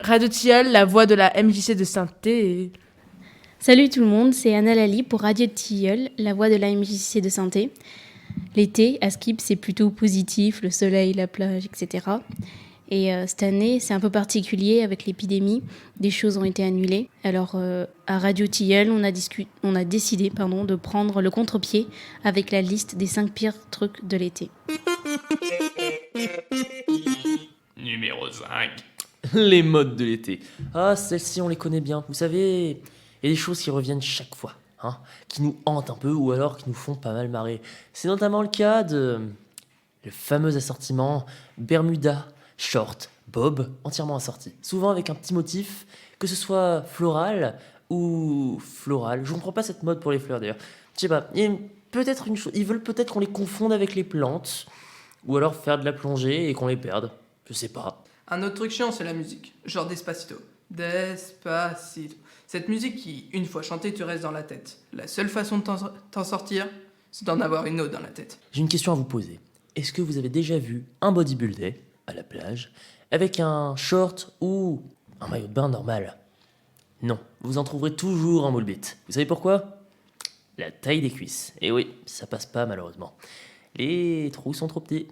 Radio Tilleul, la voix de la MJC de Saint-Thé. Salut tout le monde, c'est Anna Lali pour Radio Tilleul, la voix de la MJC de Saint-Thé. L'été, à Skip, c'est plutôt positif, le soleil, la plage, etc. Et cette année, c'est un peu particulier avec l'épidémie. Des choses ont été annulées. Alors, à Radio Tilleul, on a décidé de prendre le contre-pied avec la liste des 5 pires trucs de l'été. Numéro 5. Les modes de l'été. Ah, celles-ci, on les connaît bien. Vous savez, il y a des choses qui reviennent chaque fois, qui nous hantent un peu ou alors qui nous font pas mal marrer. C'est notamment le cas de le fameux assortiment Bermuda, short, bob, entièrement assorti. Souvent avec un petit motif, que ce soit floral ou floral. Je comprends pas cette mode pour les fleurs d'ailleurs. Je sais pas, il y a peut-être une chose. Ils veulent peut-être qu'on les confonde avec les plantes ou alors faire de la plongée et qu'on les perde. Je sais pas. Un autre truc chiant, c'est la musique. Genre Despacito. Despacito. Cette musique qui, une fois chantée, te reste dans la tête. La seule façon de t'en sortir, c'est d'en avoir une autre dans la tête. J'ai une question à vous poser. Est-ce que vous avez déjà vu un bodybuilder à la plage avec un short ou un maillot de bain normal? Non, vous en trouverez toujours un moule bite. Vous savez pourquoi? La taille des cuisses. Et oui, ça passe pas malheureusement. Les trous sont trop petits.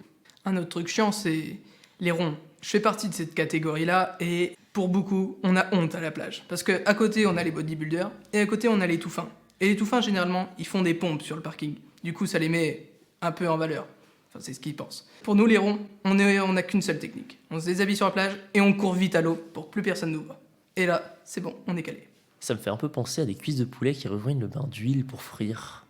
Un autre truc chiant, c'est les ronds. Je fais partie de cette catégorie-là et pour beaucoup, on a honte à la plage. Parce qu'à côté, on a les bodybuilders et à côté, on a les tout fins. Et les tout fins, généralement, ils font des pompes sur le parking. Du coup, ça les met un peu en valeur. Enfin, c'est ce qu'ils pensent. Pour nous, les ronds, on n'a qu'une seule technique. On se déshabille sur la plage et on court vite à l'eau pour que plus personne nous voit. Et là, c'est bon, on est calé. Ça me fait un peu penser à des cuisses de poulet qui rejoignent le bain d'huile pour frire.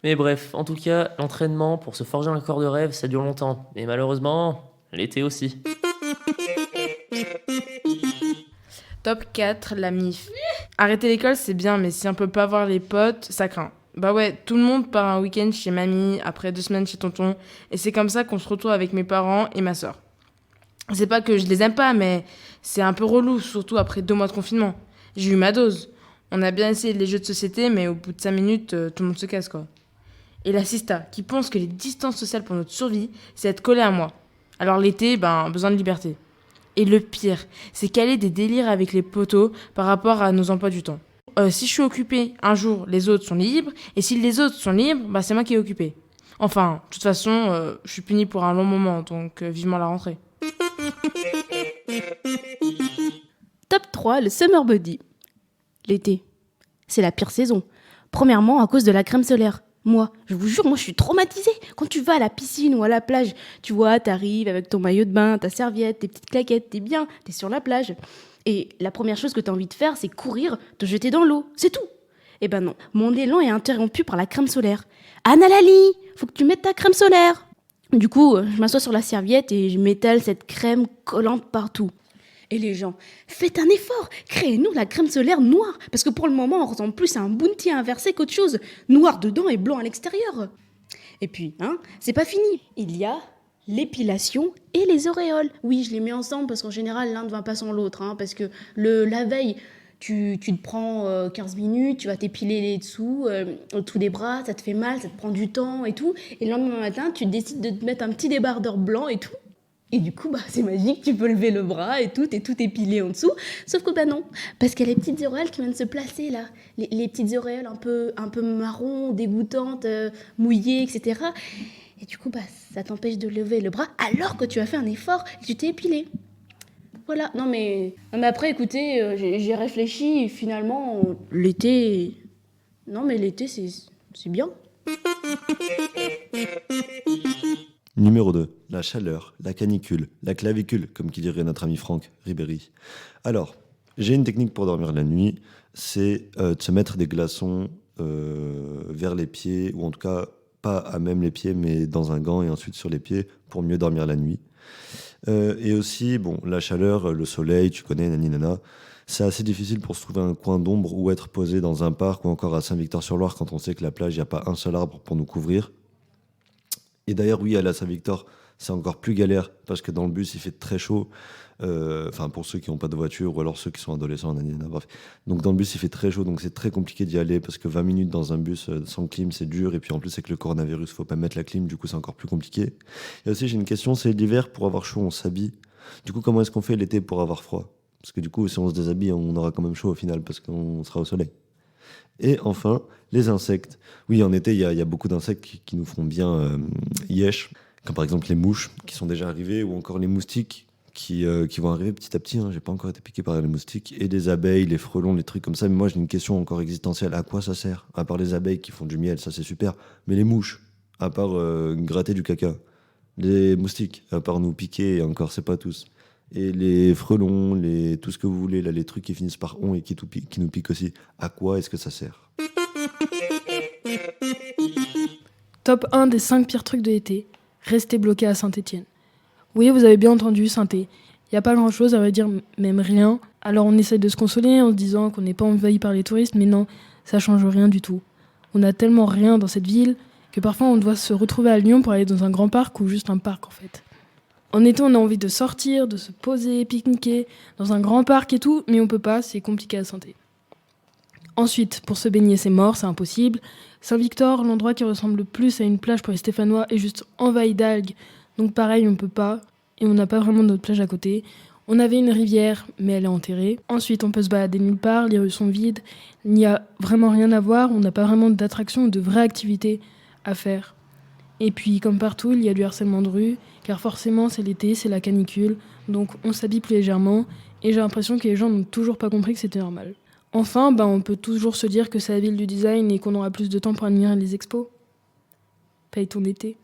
Mais bref, en tout cas, l'entraînement pour se forger un corps de rêve, ça dure longtemps. Et malheureusement, l'été aussi. Top 4, la MIF. Arrêter l'école, c'est bien, mais si on peut pas voir les potes, ça craint. Bah ouais, tout le monde part un week-end chez mamie, après 2 semaines chez tonton, et c'est comme ça qu'on se retrouve avec mes parents et ma soeur. C'est pas que je les aime pas, mais c'est un peu relou, surtout après 2 mois de confinement. J'ai eu ma dose. On a bien essayé les jeux de société, mais au bout de 5 minutes, tout le monde se casse, quoi. Et la sista, qui pense que les distances sociales pour notre survie, c'est être collé à moi. Alors l'été, besoin de liberté. Et le pire, c'est caler des délires avec les potos par rapport à nos emplois du temps. Si je suis occupée, un jour, les autres sont libres, et si les autres sont libres, c'est moi qui est occupée. Enfin, de toute façon, je suis punie pour un long moment, donc vivement la rentrée. Top 3, le summer body. L'été, c'est la pire saison. Premièrement, à cause de la crème solaire. Moi, je vous jure, je suis traumatisée. Quand tu vas à la piscine ou à la plage, tu vois, t'arrives avec ton maillot de bain, ta serviette, tes petites claquettes, t'es bien, t'es sur la plage. Et la première chose que t'as envie de faire, c'est courir, te jeter dans l'eau. C'est tout. Eh ben non, mon élan est interrompu par la crème solaire. Anna Lali, faut que tu mettes ta crème solaire. Du coup, je m'assois sur la serviette et je m'étale cette crème collante partout. Et les gens, faites un effort, créez-nous la crème solaire noire, parce que pour le moment, on ressemble plus à un bounty inversé qu'autre chose, noir dedans et blanc à l'extérieur. Et puis, c'est pas fini, il y a l'épilation et les auréoles. Oui, je les mets ensemble parce qu'en général, l'un ne va pas sans l'autre, parce que la veille, tu te prends 15 minutes, tu vas t'épiler les dessous, autour des bras, ça te fait mal, ça te prend du temps et tout, et le lendemain matin, tu décides de te mettre un petit débardeur blanc et tout. Et du coup, c'est magique, tu peux lever le bras et tout épilé en dessous. Sauf que non, parce qu'il y a les petites auréoles qui viennent se placer là. Les petites auréoles un peu marron, dégoûtantes, mouillées, etc. Et du coup, ça t'empêche de lever le bras alors que tu as fait un effort et que tu t'es épilé. Voilà, non mais après, écoutez, j'ai réfléchi et finalement, l'été... Non mais l'été, c'est bien. Numéro 2, la chaleur, la canicule, la clavicule, comme qui dirait notre ami Franck Ribéry. Alors, j'ai une technique pour dormir la nuit, c'est de se mettre des glaçons vers les pieds, ou en tout cas, pas à même les pieds, mais dans un gant et ensuite sur les pieds, pour mieux dormir la nuit. Et aussi, la chaleur, le soleil, tu connais, nani nana, c'est assez difficile pour se trouver un coin d'ombre ou être posé dans un parc ou encore à Saint-Victor-sur-Loire quand on sait que la plage, il n'y a pas un seul arbre pour nous couvrir. Et d'ailleurs, oui, à la Saint-Victor, c'est encore plus galère parce que dans le bus, il fait très chaud. Pour ceux qui n'ont pas de voiture ou alors ceux qui sont adolescents, bref. Donc dans le bus, il fait très chaud, donc c'est très compliqué d'y aller parce que 20 minutes dans un bus sans clim, c'est dur. Et puis en plus, avec le coronavirus, il ne faut pas mettre la clim, du coup, c'est encore plus compliqué. Et aussi, j'ai une question, c'est l'hiver, pour avoir chaud, on s'habille. Du coup, comment est-ce qu'on fait l'été pour avoir froid? Parce que du coup, si on se déshabille, on aura quand même chaud au final, parce qu'on sera au soleil. Et enfin, les insectes. Oui, en été, il y a beaucoup d'insectes qui nous font bien yesh, comme par exemple les mouches qui sont déjà arrivées, ou encore les moustiques qui vont arriver petit à petit. Hein. J'ai pas encore été piqué par les moustiques. Et les abeilles, les frelons, les trucs comme ça. Mais moi, j'ai une question encore existentielle. À quoi ça sert? À part les abeilles qui font du miel, ça c'est super. Mais les mouches, à part gratter du caca. Les moustiques, à part nous piquer, et encore, c'est pas tous. Et les frelons, tout ce que vous voulez, là, les trucs qui finissent par on et qui nous piquent aussi. À quoi est-ce que ça sert? Top 1 des 5 pires trucs de l'été. Rester bloqué à Saint-Étienne. Oui, vous avez bien entendu, Saint-É. Il n'y a pas grand-chose, à vrai dire, même rien. Alors on essaye de se consoler en se disant qu'on n'est pas envahi par les touristes, mais non, ça change rien du tout. On a tellement rien dans cette ville que parfois on doit se retrouver à Lyon pour aller dans un grand parc ou juste un parc en fait. En été, on a envie de sortir, de se poser, pique-niquer dans un grand parc et tout, mais on peut pas, c'est compliqué à Saint-É. Ensuite, pour se baigner, c'est mort, c'est impossible. Saint-Victor, l'endroit qui ressemble le plus à une plage pour les Stéphanois, est juste envahi d'algues. Donc pareil, on peut pas, et on n'a pas vraiment d'autre plage à côté. On avait une rivière, mais elle est enterrée. Ensuite, on peut se balader nulle part, les rues sont vides. Il n'y a vraiment rien à voir, on n'a pas vraiment d'attraction ou de vraies activités à faire. Et puis, comme partout, il y a du harcèlement de rue, car forcément, c'est l'été, c'est la canicule, donc on s'habille plus légèrement, et j'ai l'impression que les gens n'ont toujours pas compris que c'était normal. Enfin, on peut toujours se dire que c'est la ville du design et qu'on aura plus de temps pour admirer les expos. Paye ton été.